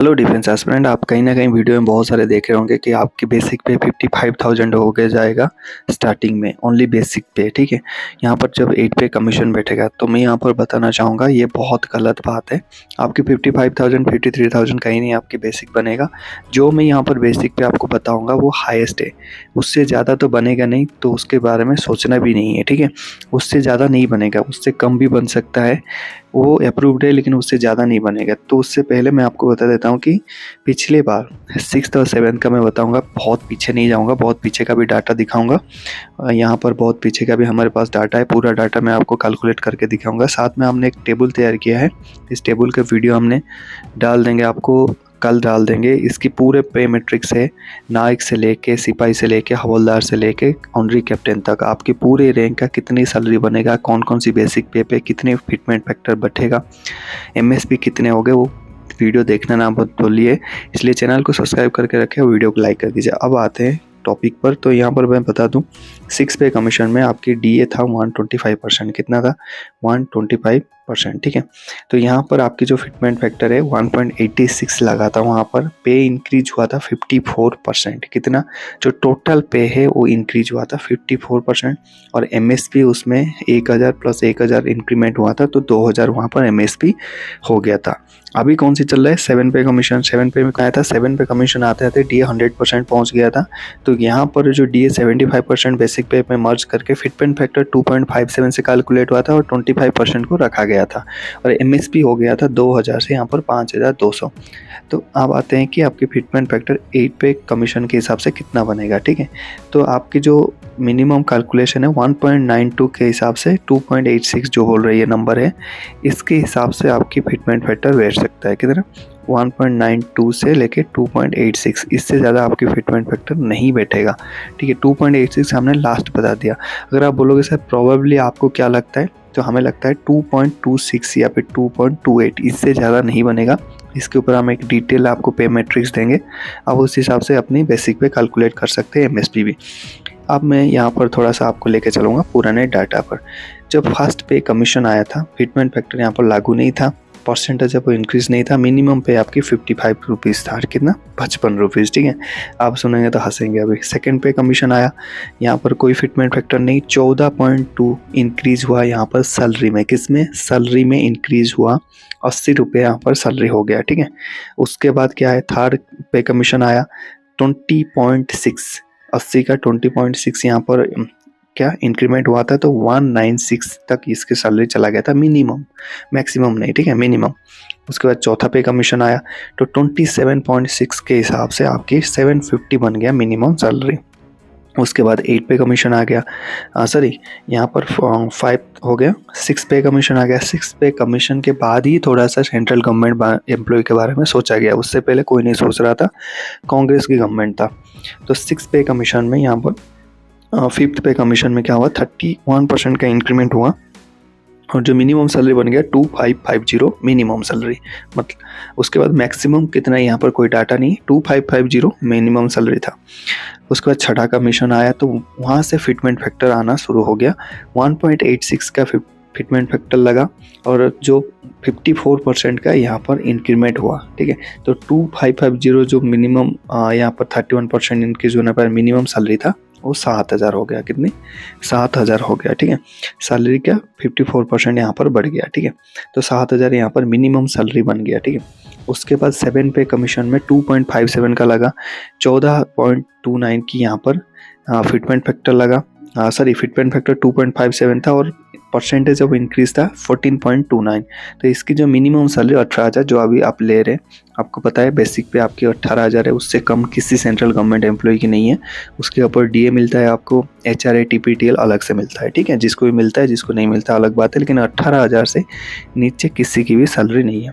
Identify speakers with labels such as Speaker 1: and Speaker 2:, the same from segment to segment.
Speaker 1: Hello defence aspirant, आप कहीं ना कहीं वीडियो में बहुत सारे देखे होंगे कि आपकी बेसिक पे 55,000 हो गया जाएगा स्टार्टिंग में, ओनली बेसिक पे। ठीक है, यहाँ पर जब 8 पे कमीशन बैठेगा तो मैं यहाँ पर बताना चाहूँगा ये बहुत गलत बात है। आपकी 55,000 53,000 कहीं नहीं आपकी बेसिक बनेगा। जो मैं यहाँ पर बेसिक पे आपको बताऊँगा वो हाईएस्ट है, उससे ज़्यादा तो बनेगा नहीं, तो उसके बारे में सोचना भी नहीं है। ठीक है, उससे ज़्यादा नहीं बनेगा, उससे कम भी बन सकता है, वो अप्रूव्ड है, लेकिन उससे ज़्यादा नहीं बनेगा। तो उससे पहले मैं आपको बता देता हूँ कि पिछले बार 6th और 7th का मैं बताऊँगा, बहुत पीछे नहीं जाऊँगा, बहुत पीछे का भी डाटा दिखाऊँगा। यहाँ पर बहुत पीछे का भी हमारे पास डाटा है, पूरा डाटा मैं आपको कैलकुलेट करके दिखाऊँगा। साथ में हमने एक टेबल तैयार किया है, इस टेबल का वीडियो हमने डाल देंगे, आपको कल डाल देंगे। इसकी पूरे पे मैट्रिक्स है, नायक से लेके सिपाही से लेके हवलदार से लेके ऑनरी कैप्टन तक, आपकी पूरे रैंक का कितनी सैलरी बनेगा, कौन कौन सी बेसिक पे कितने फिटमेंट फैक्टर बैठेगा, एमएसपी कितने हो गए, वो वीडियो देखना ना भूलिए। इसलिए चैनल को सब्सक्राइब करके रखें और वीडियो को लाइक कर दीजिए। अब आते हैं टॉपिक पर। तो यहाँ पर मैं बता दूं, 6 पे कमीशन में आपकी डीए था 125%। कितना था? 125%। ठीक है, तो यहाँ पर आपकी जो फिटमेंट फैक्टर है 1.86 लगा था, वहाँ पर पे इंक्रीज हुआ था 54%। कितना? जो टोटल पे है वो इंक्रीज हुआ था 54%, और एमएसपी उसमें 1000 प्लस 1000 इंक्रीमेंट हुआ था, तो 2000 वहाँ पर एमएसपी हो गया था। अभी कौन सी चल रहा है? 7 पे कमीशन। 7 पे में कहा था, 7 पे कमीशन आते आते डीए 100% पहुंच गया था। तो यहाँ पर जो डीए 75% बेसिक पे में मर्ज करके फिटमेंट फैक्टर 2.57 से कैलकुलेट हुआ था और 25% को रखा गया था, और एमएसपी हो गया था 2000 से यहाँ पर 5200। तो अब आते हैं कि आपकी फिटमेंट फैक्टर 8 पे कमीशन के हिसाब से कितना बनेगा। ठीक है, तो आपकी जो मिनिमम कैलकुलेशन है 1.92 के हिसाब से 2.86 जो बोल रही है नंबर है, इसके हिसाब से आपकी फिटमेंट फैक्टर बैठ सकता है। कितना? 1.92 से लेके 2.86, इससे ज़्यादा आपकी फिटमेंट फैक्टर नहीं बैठेगा। ठीक है, 2.86 हमने लास्ट बता दिया। अगर आप बोलोगे सर प्रोबेबली आपको क्या लगता है, तो हमें लगता है 2.26 या फिर 2.28, इससे ज़्यादा नहीं बनेगा। इसके ऊपर हम एक डिटेल आपको पे मैट्रिक्स देंगे, आप उस हिसाब से अपनी बेसिक पे कैलकुलेट कर सकते हैं एमएसपी भी। अब मैं यहाँ पर थोड़ा सा आपको लेके चलूँगा पुराने डाटा पर। जब फर्स्ट पे कमीशन आया था, फिटमेंट फैक्टर यहाँ पर लागू नहीं था, परसेंटेज जब इंक्रीज नहीं था, मिनिमम पे आपकी 55 रुपीज़ था। कितना? 55 रुपीज़। ठीक है, आप सुनेंगे तो हंसेंगे। अभी सेकंड पे कमीशन आया, यहाँ पर कोई फिटमेंट फैक्टर नहीं, 14.2 इंक्रीज हुआ यहाँ पर सैलरी में। किस में? सैलरी में इंक्रीज हुआ, 80 रुपये यहाँ पर सैलरी हो गया। ठीक है, उसके बाद क्या है, थर्ड पे कमीशन आया 20.6, 80 का 20.6 यहाँ पर क्या इंक्रीमेंट हुआ था, तो 196 तक इसकी सैलरी चला गया था मिनिमम, मैक्सिमम नहीं। ठीक है, मिनिमम। उसके बाद चौथा पे कमीशन आया तो 27.6 के हिसाब से आपकी 750 बन गया मिनिमम सैलरी। उसके बाद 8 पे कमीशन आ गया, सॉरी यहाँ पर 5 हो गया, 6 पे कमीशन आ गया। 6 पे कमीशन के बाद ही थोड़ा सा सेंट्रल गवर्नमेंट एम्प्लॉय के बारे में सोचा गया, उससे पहले कोई नहीं सोच रहा था, कांग्रेस की गवर्नमेंट था। तो 6 पे कमीशन में यहाँ पर 5th पे कमीशन में क्या हुआ, 31% का इंक्रीमेंट हुआ, और जो मिनिमम सैलरी बन गया 2550 मिनिमम सैलरी। मतलब उसके बाद मैक्सिमम कितना, यहाँ पर कोई डाटा नहीं, 2550 मिनिमम सैलरी था। उसके बाद छठा कमीशन आया तो वहाँ से फिटमेंट फैक्टर आना शुरू हो गया, 1.86 का फिटमेंट फैक्टर लगा, और जो 54% का यहाँ पर इंक्रीमेंट हुआ। ठीक है, तो 2550 जो मिनिमम यहाँ पर 31% इंक्रीज होने पर मिनिमम सैलरी था, वो 7000 हो गया। कितनी? 7000 हो गया। ठीक है, सैलरी का 54% यहाँ पर बढ़ गया। ठीक है, तो 7000 यहाँ पर मिनिमम सैलरी बन गया। ठीक है, उसके बाद 7 पे कमीशन में 2.57 का लगा, 14.29 की यहाँ पर फिटमेंट फैक्टर लगा, सॉरी फिटमेंट फैक्टर 2.57 था, और परसेंटेज ऑफ इंक्रीज था 14.29। तो इसकी जो मिनिमम सैलरी 18,000 जो अभी आप ले रहे हैं, आपको पता है बेसिक पे आपकी 18,000 है, उससे कम किसी सेंट्रल गवर्नमेंट एम्प्लॉय की नहीं है। उसके ऊपर डीए मिलता है आपको, एचआरए टीपीटीएल अलग से मिलता है। ठीक है, जिसको भी मिलता है, जिसको नहीं मिलता अलग बात है, लेकिन 18,000 से नीचे किसी की भी सैलरी नहीं है।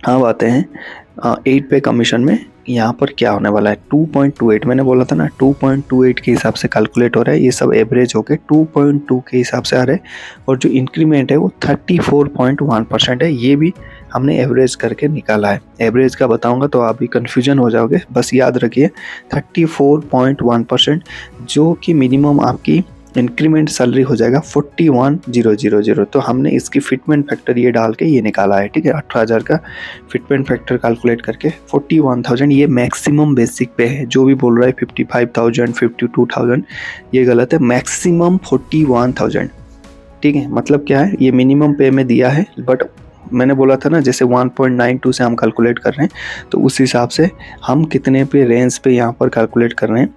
Speaker 1: अब आते हैं 8 पे कमीशन में, यहाँ पर क्या होने वाला है, 2.28 मैंने बोला था ना, 2.28 के हिसाब से कैलकुलेट हो रहा है, ये सब एवरेज होके 2.2 के हिसाब से आ रहे हैं, और जो इंक्रीमेंट है वो 34.1% है, ये भी हमने एवरेज करके निकाला है। एवरेज का बताऊंगा तो आप भी कन्फ्यूजन हो जाओगे, बस याद रखिए 34.1%, जो कि मिनिमम आपकी इंक्रीमेंट सैलरी हो जाएगा 41,000। तो हमने इसकी फिटमेंट फैक्टर ये डाल के ये निकाला है, ठीक है। 18,000 का फिटमेंट फैक्टर कैलकुलेट करके 41,000 ये मैक्सिमम बेसिक पे है। जो भी बोल रहा है 55,000 52,000 ये गलत है, मैक्सिमम 41,000, ठीक है। मतलब क्या है, ये मिनिमम पे में दिया है, बट मैंने बोला था ना जैसे 1.92 से हम कैलकुलेट कर रहे हैं, तो उस हिसाब से हम कितने पे रेंज पे यहाँ पर कैलकुलेट कर रहे हैं,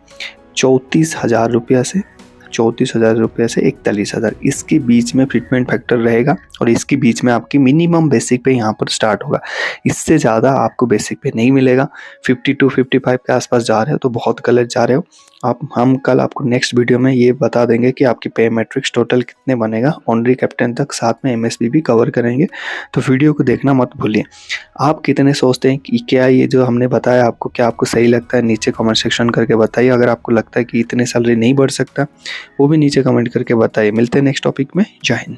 Speaker 1: 34,000 रुपया से 34,000 रुपये से 41,000 इसके बीच में फिटमेंट फैक्टर रहेगा, और इसके बीच में आपकी मिनिमम बेसिक पे यहाँ पर स्टार्ट होगा। इससे ज़्यादा आपको बेसिक पे नहीं मिलेगा। 52 55 के आसपास जा रहे हो तो बहुत गलत जा रहे हो आप। हम कल आपको नेक्स्ट वीडियो में ये बता देंगे कि आपकी पे मैट्रिक्स टोटल कितने बनेगा, ऑनरी कैप्टन तक, साथ में एमएसबी भी कवर करेंगे। तो वीडियो को देखना मत भूलिए। आप कितने सोचते हैं कि क्या ये जो हमने बताया आपको, क्या आपको सही लगता है, नीचे कमेंट सेक्शन करके बताइए। अगर आपको लगता है कि इतने सैलरी नहीं बढ़ सकता, वो भी नीचे कमेंट करके बताइए। मिलते हैं नेक्स्ट टॉपिक में। जय हिंद।